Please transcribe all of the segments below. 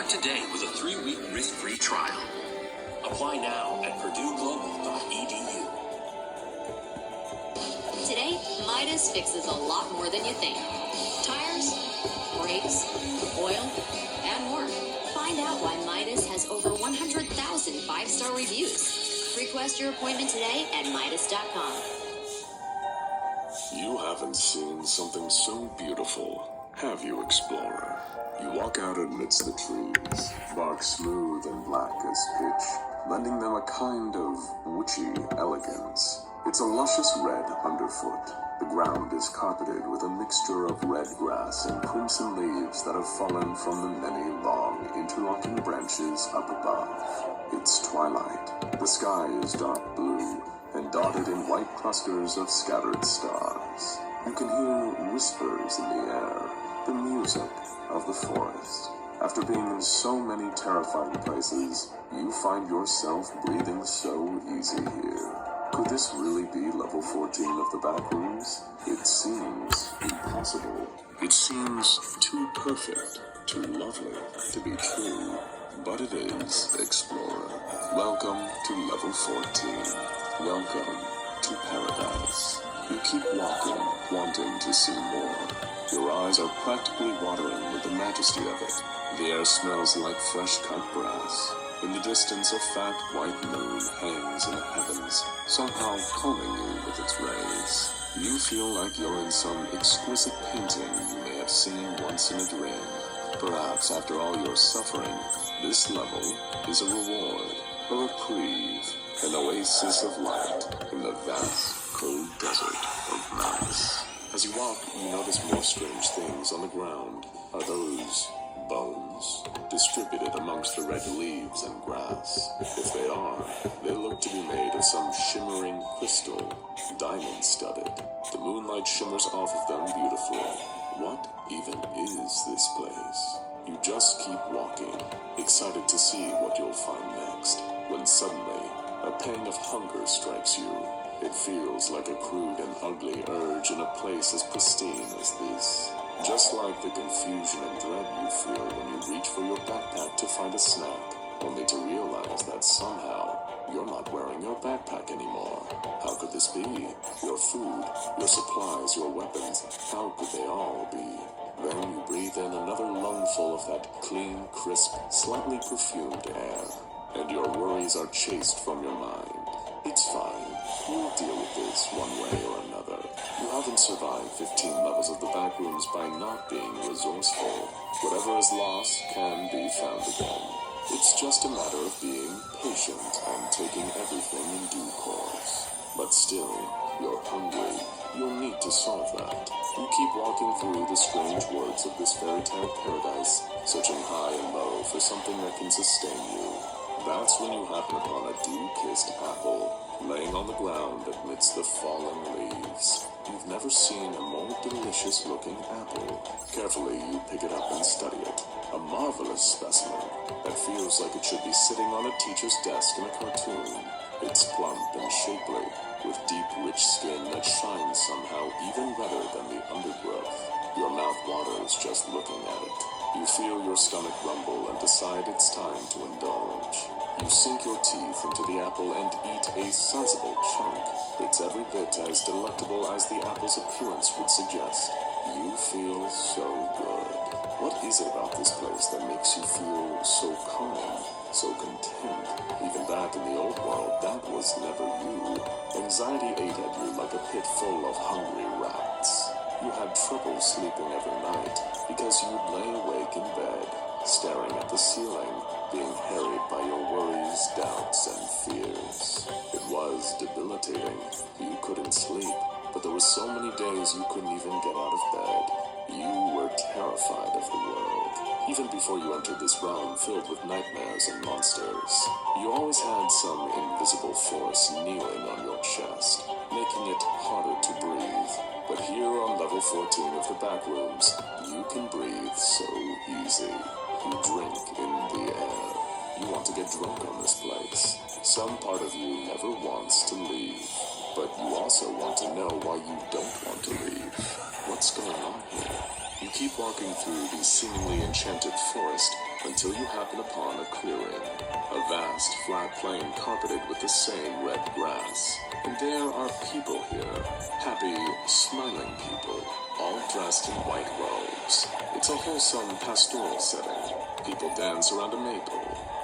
Start today with a 3-week risk-free trial. Apply now at PurdueGlobal.edu. Today, Midas fixes a lot more than you think. Tires, brakes, oil, and more. Find out why Midas has over 100,000 5-star reviews. Request your appointment today at Midas.com. You haven't seen something so beautiful, have you, explorer? You walk out amidst the trees, bark smooth and black as pitch, lending them a kind of witchy elegance. It's a luscious red underfoot. The ground is carpeted with a mixture of red grass and crimson leaves that have fallen from the many long, interlocking branches up above. It's twilight. The sky is dark blue and dotted in white clusters of scattered stars. You can hear whispers in the air, the music of the forest. After being in so many terrifying places, you find yourself breathing so easy here. Could this really be level 14 of the back rooms? It seems impossible. It seems too perfect, too lovely to be true. But it is, explorer. Welcome to level 14. Welcome to paradise. You keep walking, wanting to see more. Your eyes are practically watering with the majesty of it. The air smells like fresh cut grass. In the distance, a fat white moon hangs in the heavens, somehow calming you with its rays. You feel like you're in some exquisite painting you may have seen once in a dream. Perhaps after all your suffering, this level is a reward, a reprieve, an oasis of light in the vast, cold desert of Manas. As you walk, you notice more strange things on the ground. Are those bones distributed amongst the red leaves and grass? If they are, they look to be made of some shimmering crystal, diamond-studded. The moonlight shimmers off of them beautifully. What even is this place? You just keep walking, excited to see what you'll find next, when suddenly a pang of hunger strikes you. It feels like a crude and ugly urge in a place as pristine as this. Just like the confusion and dread you feel when you reach for your backpack to find a snack, only to realize that somehow you're not wearing your backpack anymore. How could this be? Your food, your supplies, your weapons, how could they all be? Then you breathe in another lungful of that clean, crisp, slightly perfumed air, and your worries are chased from your mind. It's fine. You'll deal with this one way or another. You haven't survived 15 levels of the back rooms by not being resourceful. Whatever is lost can be found again. It's just a matter of being patient and taking everything in due course. But still, you're hungry. You'll need to solve that. You keep walking through the strange woods of this fairy tale paradise, searching high and low for something that can sustain you. That's when you happen upon a dew-kissed apple, laying on the ground amidst the fallen leaves. You've never seen a more delicious-looking apple. Carefully, you pick it up and study it. A marvelous specimen that feels like it should be sitting on a teacher's desk in a cartoon. It's plump and shapely, with deep, rich skin that shines somehow even redder than the undergrowth. Your mouth waters just looking at it. You feel your stomach rumble and decide it's time to indulge. You sink your teeth into the apple and eat a sizable chunk. It's every bit as delectable as the apple's appearance would suggest. You feel so good. What is it about this place that makes you feel so calm, so content? Even back in the old world, that was never you. Anxiety ate at you like a pit full of hungry rats. You had trouble sleeping every night because you'd lay awake in bed, staring at the ceiling, being harried by your worries, doubts, and fears. It was debilitating. You couldn't sleep, but there were so many days you couldn't even get out of bed. You were terrified of the world. Even before you entered this realm filled with nightmares and monsters, you always had some invisible force kneeling on your chest, making it harder to breathe. But here on level 14 of the back rooms, you can breathe so easy. You drink in the air. You want to get drunk on this place. Some part of you never wants to leave, but you also want to know why you don't want to leave. What's going on here? You keep walking through the seemingly enchanted forest until you happen upon a clearing. A vast, flat plain carpeted with the same red grass. And there are people here. Happy, smiling people, all dressed in white robes. It's a wholesome pastoral setting. People dance around a maple.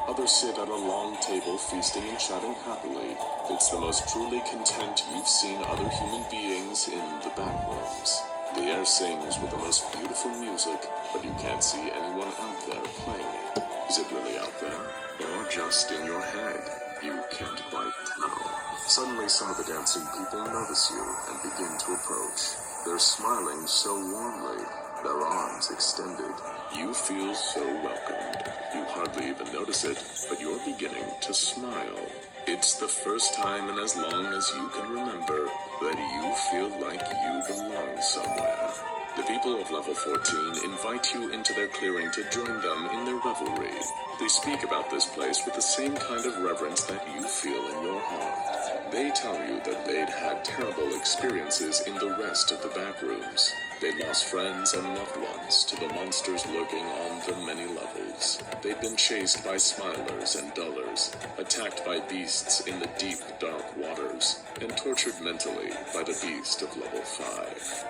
Others sit at a long table feasting and chatting happily. It's the most truly content you've seen other human beings in the backrooms. The air sings with the most beautiful music, but you can't see anyone out there playing it. Is it really out there? Or just in your head? You can't quite tell. Suddenly some of the dancing people notice you and begin to approach. They're smiling so warmly, their arms extended. You feel so welcomed. You hardly even notice it, but you're beginning to smile. It's the first time in as long as you can remember that you feel like you belong somewhere. The people of level 14 invite you into their clearing to join them in their revelry. They speak about this place with the same kind of reverence that you feel in your heart. They tell you that they'd had terrible experiences in the rest of the back rooms. They'd lost friends and loved ones to the monsters lurking on the many levels. They'd been chased by smilers and dullers, attacked by beasts in the deep, dark waters, and tortured mentally by the beast of level 5.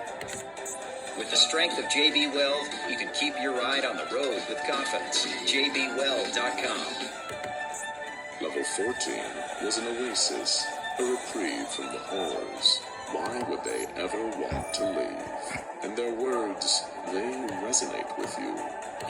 With the strength of J.B. Weld, you can keep your ride on the road with confidence. JBWeld.com. Level 14 was an oasis, a reprieve from the horrors. Why would they ever want to leave? And their words, they resonate with you.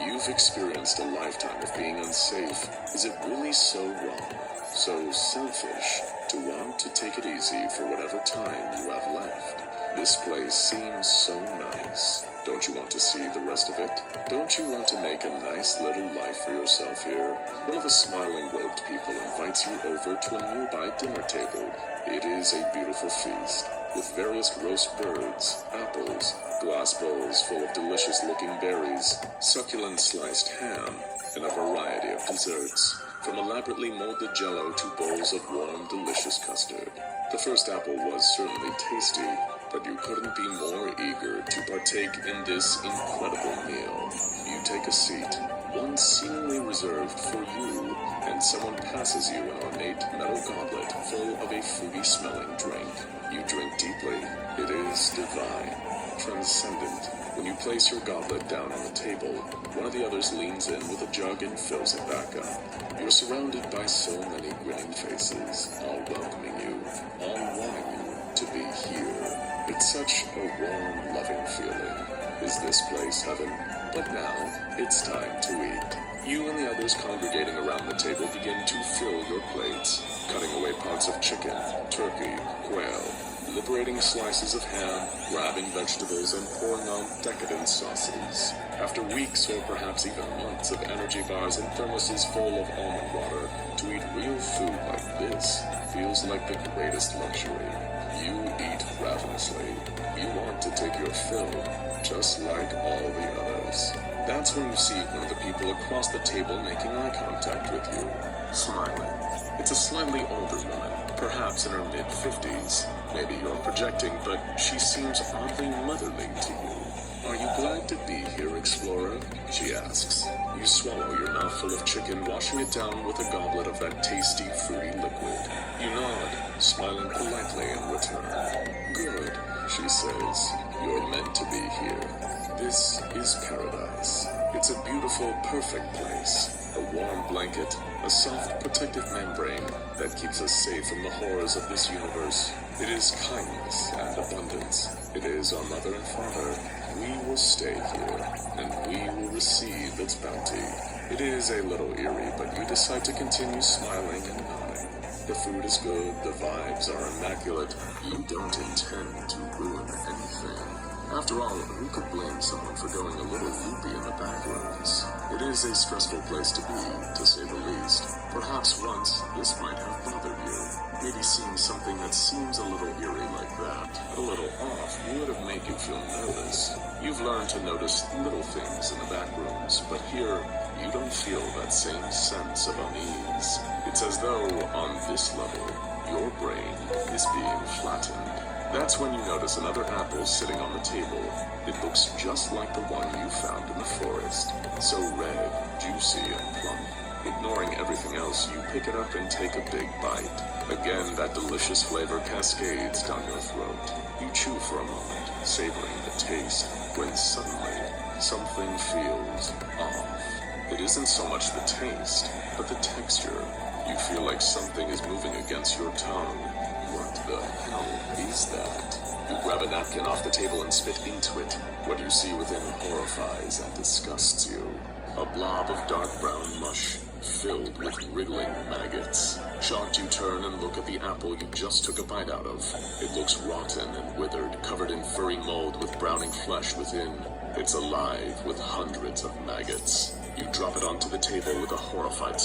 You've experienced a lifetime of being unsafe. Is it really so wrong, so selfish, to want to take it easy for whatever time you have left? This place seems so nice. Don't you want to see the rest of it? Don't you want to make a nice little life for yourself here? One of the smiling robed people invites you over to a nearby dinner table. It is a beautiful feast, with various roast birds, apples, glass bowls full of delicious-looking berries, succulent sliced ham, and a variety of desserts, from elaborately molded jello to bowls of warm, delicious custard. The first apple was certainly tasty, but you couldn't be more eager to partake in this incredible meal. You take a seat, one seemingly reserved for you, and someone passes you an ornate metal goblet full of a fruity-smelling drink. You drink deeply. It is divine, transcendent. When you place your goblet down on the table, one of the others leans in with a jug and fills it back up. You're surrounded by so many grinning faces, all welcoming you, all wanting you to be here. It's such a warm, loving feeling. Is this place heaven? But now, it's time to eat. You and the others congregating around the table begin to fill your plates, cutting away parts of chicken, turkey, quail, liberating slices of ham, grabbing vegetables, and pouring on decadent sauces. After weeks or perhaps even months of energy bars and thermoses full of almond water, to eat real food like this feels like the greatest luxury. You eat ravenously. You want to take your fill, just like all the others. That's when you see one of the people across the table making eye contact with you, smiling. It's a slightly older woman, perhaps in her mid-50s. Maybe you're projecting, but she seems oddly motherly to you. Are you glad to be here, explorer? She asks. You swallow your mouthful of chicken, washing it down with a goblet of that tasty, fruity liquid. You nod, smiling politely in return. Good, she says. You're meant to be here. This is paradise. It's a beautiful, perfect place. A warm blanket, a soft, protective membrane that keeps us safe from the horrors of this universe. It is kindness and abundance. It is our mother and father. We will stay here, and we will receive its bounty. It is a little eerie, but you decide to continue smiling and nodding. The food is good, the vibes are immaculate. You don't intend to ruin anything. After all, who could blame someone for going a little loopy in the back rooms? It is a stressful place to be, to say the least. Perhaps once, this might have bothered you. Maybe seeing something that seems a little eerie like that, a little off, would have made you feel nervous. You've learned to notice little things in the back rooms, but here, you don't feel that same sense of unease. It's as though, on this level, your brain is being flattened. That's when you notice another apple sitting on the table. It looks just like the one you found in the forest. So red, juicy, and plump. Ignoring everything else, you pick it up and take a big bite. Again, that delicious flavor cascades down your throat. You chew for a moment, savoring the taste, when suddenly, something feels off. It isn't so much the taste, but the texture. You feel like something is moving against your tongue. What the hell is that? You grab a napkin off the table and spit into it. What you see within horrifies and disgusts you. A blob of dark brown mush, filled with wriggling maggots. Shocked, you turn and look at the apple you just took a bite out of. It looks rotten and withered, covered in furry mold with browning flesh within. It's alive with hundreds of maggots. You drop it onto the table with a horrified